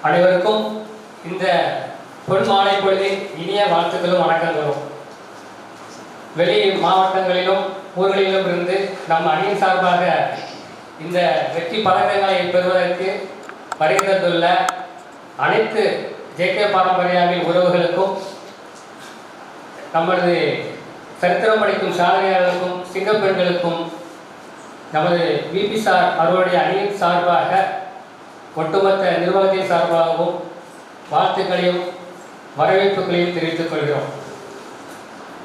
அனைவருக்கும் இந்த பொன் மாலை பொழுதின் இனிய வாழ்த்துக்களும் வணக்கங்களும். வெளி மாவட்டங்களிலும் ஊர்களிலும் இருந்து நம் அணியின் சார்பாக இந்த வெற்றி பதக்கங்களை பெறுவதற்கு வருகிறதுள்ள அனைத்து ஜேகே பாரம்பரியாவின் உறவுகளுக்கும், நமது சரித்திரம் படிக்கும் சாதனையாளர்களுக்கும், சிங்கப்பெண்களுக்கும், நமது விபிசார் அவருடைய அணியின் சார்பாக ஒட்டுமொத்த நிர்வாகத்தின் சார்பாகவும் வாழ்த்துக்களையும் வரவேற்புகளையும் தெரிவித்துக் கொள்கிறோம்.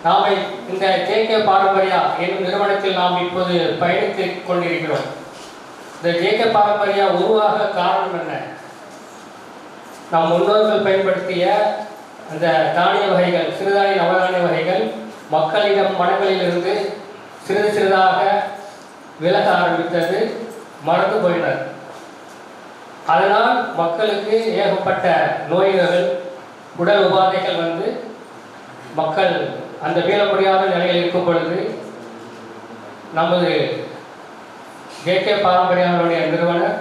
நாம் இந்த ஜேகே பாரம்பரியா என்னும் நிறுவனத்தில் நாம் இப்போது பயணித்துக் கொண்டிருக்கிறோம். இந்த ஜேகே பாரம்பரியா உருவாக காரணம் என்ன? நம் முன்னோர்கள் பயன்படுத்திய அந்த தானிய வகைகள், சிறுதானிய நவதானிய வகைகள் மக்களிடம் மனங்களிலிருந்து சிறிது சிறிதாக விலக ஆரம்பித்தது, மறந்து போயினர். அதனால் மக்களுக்கு ஏகப்பட்ட நோய்கள், உடல் உபாதைகள் வந்து மக்கள் அந்த மீள முடியாத நிலையில் இருக்கும் பொழுது நமது ஜேகே பாரம்பரியாவுடைய நிறுவனர்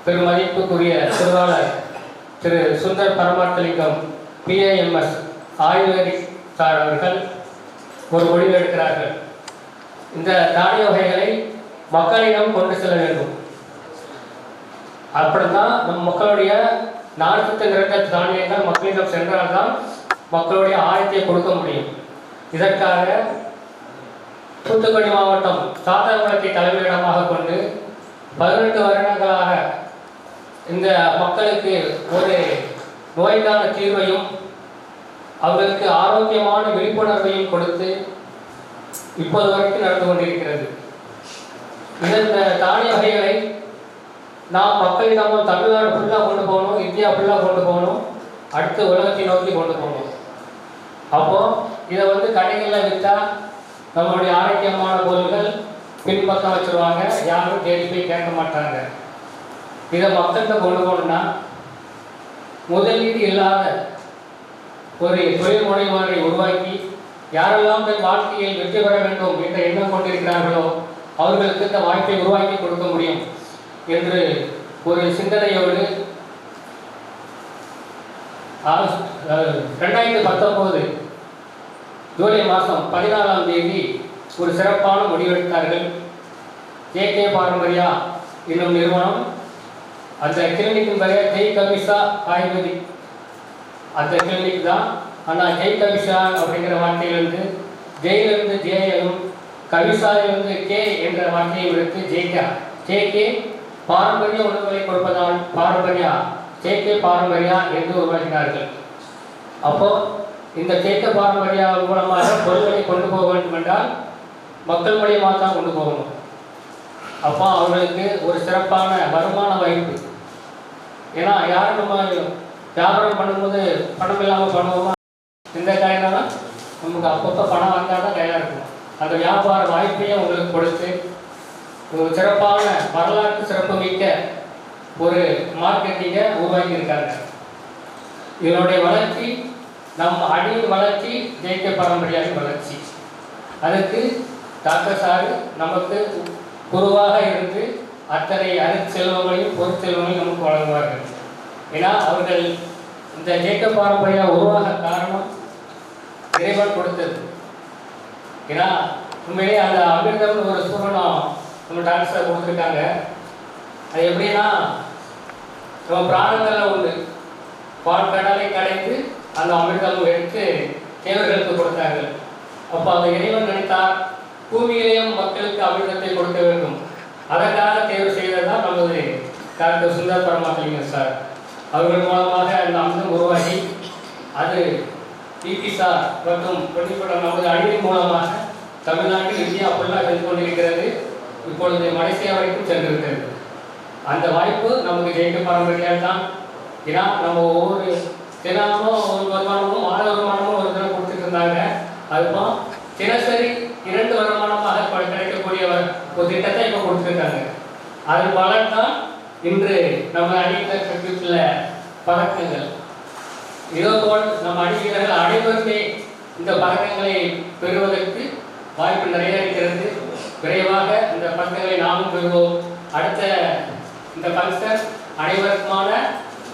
பெருமதிப்புக்குரிய திருவாளர் திரு சுந்தர் பரமார்த்தலிங்கம் PAMS ஆயுர்வேதிக் சார் அவர்கள் ஒரு முடிவு எடுக்கிறார்கள். இந்த தானிய வகைகளை மக்களிடம் கொண்டு செல்ல வேண்டும். அப்படித்தான் நம் மக்களுடைய நார்ச்சத்து நிறைந்த தானியங்கள் மக்களிடம் சென்றால்தான் மக்களுடைய ஆரோக்கியத்தை கொடுக்க முடியும். இதற்காக தூத்துக்குடி மாவட்டம் சாத்தான்குளத்தை தலைமையிடமாக கொண்டு 18 வருடங்களாக இந்த மக்களுக்கு ஒரு நோய்க்கான தீர்வையும் அவர்களுக்கு ஆரோக்கியமான விழிப்புணர்வையும் கொடுத்து இப்போது வரைக்கும் நடந்து கொண்டிருக்கிறது. இந்த தானிய வகைகளை நாம் மக்களிடமும் தமிழ்நாடு ஃபுல்லாக கொண்டு போகணும், இந்தியா ஃபுல்லாக கொண்டு போகணும், அடுத்து உலகத்தை நோக்கி கொண்டு போகணும். அப்போது இதை வந்து கடைகளில் விற்றால் நம்மளுடைய ஆரோக்கியமான பொருட்கள் பின்பக்கம் வச்சுருவாங்க, யாரும் தேடி போய் கேட்க மாட்டாங்க. இதை மக்கள்கிட்ட கொண்டு போகணும்னா முதலீடு இல்லாத ஒரு தொழில் முனைவோரை உருவாக்கி யாரெல்லாம் தன் வாழ்க்கையில் வெற்றி பெற வேண்டும் என்ற எண்ணம் கொண்டிருக்கிறார்களோ அவர்களுக்கு இந்த வாய்ப்பை உருவாக்கி கொடுக்க முடியும் என்று ஒரு சிந்தனையோடு 2019 ஜூலை மாதம் 14ஆம் தேதி ஒரு சிறப்பான முடிவெடுத்தார்கள். ஜேகே பாரம்பரியா என்னும் நிறுவனம், அந்த கிளினிக்கின் பெயர் ஜெய் கவிஷா ஆயுர்வேதிக். அந்த கிளினிக் தான். ஆனால் ஜெய் கவிஷா அப்படிங்கிற வார்த்தையிலிருந்து ஜெயிலிருந்து ஜேயும், கவிஷாவிலிருந்து கே என்ற வார்த்தையை எடுத்து ஜேகே பாரம்பரிய உணவுகளை கொடுப்பதால் பாரம்பரியா, ஜேகே பாரம்பரியா என்று உருவாக்கினார்கள். அப்போ இந்த ஜேகே பாரம்பரியா மூலமாக பொருட்களை கொண்டு போக வேண்டும் என்றால் மக்கள் மூலியமாக தான் கொண்டு போகணும். அப்போ அவர்களுக்கு ஒரு சிறப்பான வருமான வாய்ப்பு. ஏன்னா யாரும் நம்ம வியாபாரம் பண்ணும்போது பணம் இல்லாமல் பண்ணுவோமா? இந்த கையில தான் நமக்கு அப்பப்போ பணம் வந்தால் தான் கையாக இருக்கும். அந்த வியாபார வாய்ப்பையும் உங்களுக்கு கொடுத்து ஒரு சிறப்பான வரலாற்று சிறப்பு மிக்க ஒரு மார்க்கெட்டிங்கை உருவாக்கியிருக்காங்க. இதனுடைய வளர்ச்சி நம் அணியின் வளர்ச்சி, ஜேகே பாரம்பரியாவின் வளர்ச்சி. அதுக்கு டாக்டர் சார் நமக்கு குருவாக இருந்து அத்தனை அருட்செல்வங்களையும் பொருட்செல்வங்களையும் நமக்கு வழங்குவார்கள். ஏன்னா அவர்கள் இந்த ஜேகே பாரம்பரியா உருவாக காரணம் இறைவன் கொடுத்தது. ஏன்னா உண்மையிலே அந்த அமிர்தம் ஒரு சூரணம் நம்ம டாக்டர் சார் கொடுத்துருக்காங்க. அது எப்படின்னா நம்ம பிராணங்களில் உண்டு பால் கடலை கடைந்து அந்த அமிர்தம் எடுத்து தேவர்களுக்கு கொடுத்தார்கள். அப்போ அந்த இறைவன் நினைத்தார் பூமியிலேயும் மக்களுக்கு அமிர்தத்தை கொடுக்க வேண்டும். அதற்காக தேர்வு செய்ததுதான் நமது டாக்டர் சுந்தர் பரமார்த்தலிங்கம் சார். அவர்கள் மூலமாக அந்த அமிர்தம் உருவாகி அது விபிசார் மற்றும் நமது அணியின் மூலமாக தமிழ்நாட்டில் இந்தியா ஃபுல்லாக சென்று கொண்டிருக்கிறது. இப்பொழுது மலேசியா வரைக்கும் சென்றிருக்கிறது. அந்த வாய்ப்பு நமக்கு ஜேகே பாரம்பரியால் தான். ஏன்னா நம்ம ஒவ்வொரு தினமும் ஒரு வருமானமும் மாத வருமானமும் ஒரு தினம் கொடுத்துட்டு இருந்தாங்க. அதுதான் தினசரி 2 வருமானமாக கிடைக்கக்கூடிய ஒரு திட்டத்தை இப்போ கொடுத்துருக்காங்க. அதன் பலன் தான் இன்று நம்ம அணியில் பெற்றுள்ள பதக்கங்கள். இதோபோல் நம்ம அணி வீரர்கள் அனைவருமே இந்த பதக்கங்களை பெறுவதற்கு வாய்ப்பு நிறைய இருக்கிறது. விரைவாக இந்த பதக்கங்களை நாமும் பெறுவோம். அடுத்த இந்த ஃபங்க்ஷன் அனைவருக்குமான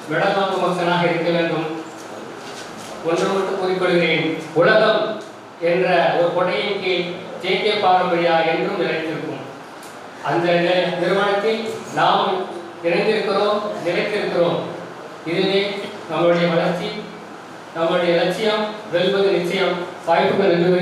மெடல் வாங்கும் மக்களாக இருக்க வேண்டும். ஒன்று மட்டும் கூறிக்கொள்கிறேன், உலகம் என்ற ஒரு கொடையின் கீழ் ஜே.கே. பாரம்பரியா என்றும் நிலைத்திருக்கும். அந்த நிறுவனத்தில் நாம் இணைந்திருக்கிறோம், நிலைத்திருக்கிறோம். இதுவே நம்மளுடைய வளர்ச்சி, நம்மளுடைய லட்சியம் வெல்வது நிச்சயம். வாய்ப்புகள் நன்றி.